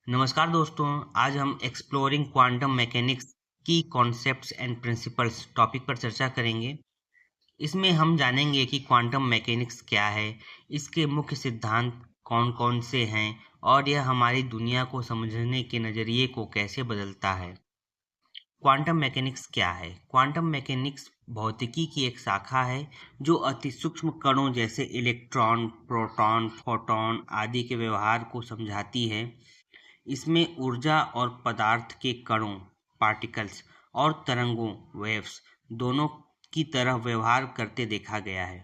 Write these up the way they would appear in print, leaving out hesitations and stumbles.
नमस्कार दोस्तों, आज हम एक्सप्लोरिंग क्वांटम मैकेनिक्स की कॉन्सेप्ट्स एंड प्रिंसिपल्स टॉपिक पर चर्चा करेंगे। इसमें हम जानेंगे कि क्वांटम मैकेनिक्स क्या है, इसके मुख्य सिद्धांत कौन-कौन से हैं और यह हमारी दुनिया को समझने के नज़रिए को कैसे बदलता है। क्वांटम मैकेनिक्स क्या है? क्वांटम मैकेनिक्स भौतिकी की एक शाखा है जो अति सूक्ष्म कणों जैसे इलेक्ट्रॉन, प्रोटॉन, फोटॉन आदि के व्यवहार को समझाती है। इसमें ऊर्जा और पदार्थ के कणों पार्टिकल्स और तरंगों वेव्स दोनों की तरह व्यवहार करते देखा गया है।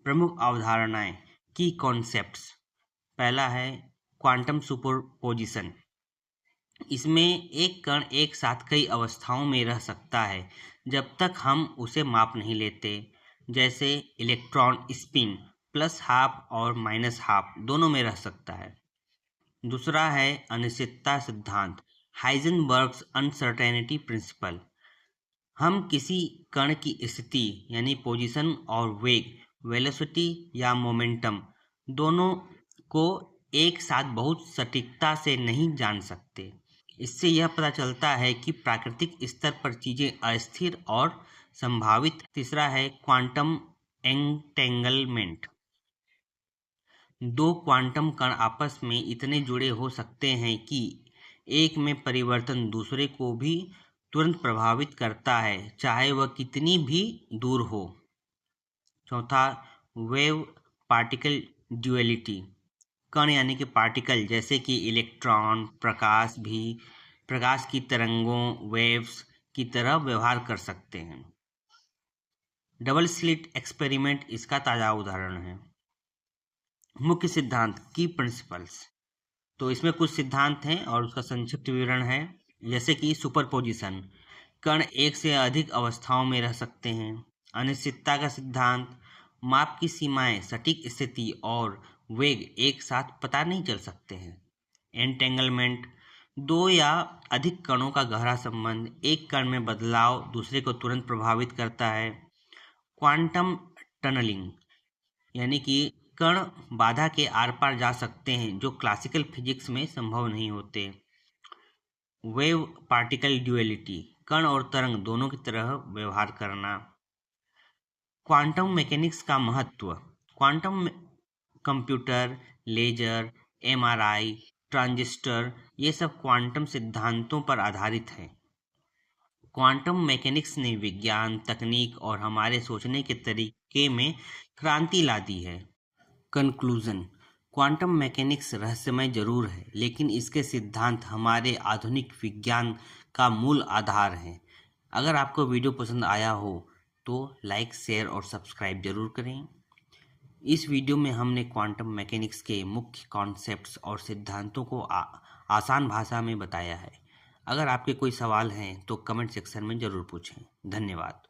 प्रमुख अवधारणाएं की कॉन्सेप्ट्स। पहला है क्वांटम सुपरपोजिशन। इसमें एक कण एक साथ कई अवस्थाओं में रह सकता है जब तक हम उसे माप नहीं लेते, जैसे इलेक्ट्रॉन स्पिन प्लस हाफ और माइनस हाफ दोनों में रह सकता है। दूसरा है अनिश्चितता सिद्धांत, हाइजेनबर्ग्स अनसर्टेनिटी प्रिंसिपल। हम किसी कण की स्थिति यानी पोजीशन और वेग, वेलोसिटी या मोमेंटम दोनों को एक साथ बहुत सटीकता से नहीं जान सकते। इससे यह पता चलता है कि प्राकृतिक स्तर पर चीजें अस्थिर और संभावित। तीसरा है क्वांटम एंटेंगलमेंट। दो क्वांटम कण आपस में इतने जुड़े हो सकते हैं कि एक में परिवर्तन दूसरे को भी तुरंत प्रभावित करता है, चाहे वह कितनी भी दूर हो। चौथा, वेव पार्टिकल ड्यूअलिटी। कण यानी कि पार्टिकल जैसे कि इलेक्ट्रॉन, प्रकाश भी प्रकाश की तरंगों वेव्स की तरह व्यवहार कर सकते हैं। डबल स्लिट एक्सपेरिमेंट इसका ताज़ा उदाहरण है। मुख्य सिद्धांत की प्रिंसिपल्स। तो इसमें कुछ सिद्धांत हैं और उसका संक्षिप्त विवरण है। जैसे कि सुपरपोजिशन, कण एक से अधिक अवस्थाओं में रह सकते हैं। अनिश्चितता का सिद्धांत, माप की सीमाएं, सटीक स्थिति और वेग एक साथ पता नहीं चल सकते हैं। एंटेंगलमेंट, दो या अधिक कणों का गहरा संबंध, एक कण में बदलाव दूसरे को तुरंत प्रभावित करता है। क्वांटम टनलिंग, यानी कि कण बाधा के आर पार जा सकते हैं जो क्लासिकल फिजिक्स में संभव नहीं होते। वेव पार्टिकल ड्यूअलिटी, कण और तरंग दोनों की तरह व्यवहार करना। क्वांटम मैकेनिक्स का महत्व। Quantum computer, laser, MRI, transistor ये सब क्वांटम सिद्धांतों पर आधारित हैं। क्वांटम मैकेनिक्स ने विज्ञान, तकनीक और हमारे सोचने के तरीके में क्रांति ला दी है। कंक्लूजन, क्वांटम मैकेनिक्स रहस्यमय जरूर है, लेकिन इसके सिद्धांत हमारे आधुनिक विज्ञान का मूल आधार हैं। अगर आपको वीडियो पसंद आया हो तो लाइक, शेयर और सब्सक्राइब जरूर करें। इस वीडियो में हमने क्वांटम मैकेनिक्स के मुख्य कॉन्सेप्ट्स और सिद्धांतों को आसान भाषा में बताया है। अगर आपके कोई सवाल हैं तो कमेंट सेक्शन में ज़रूर पूछें। धन्यवाद।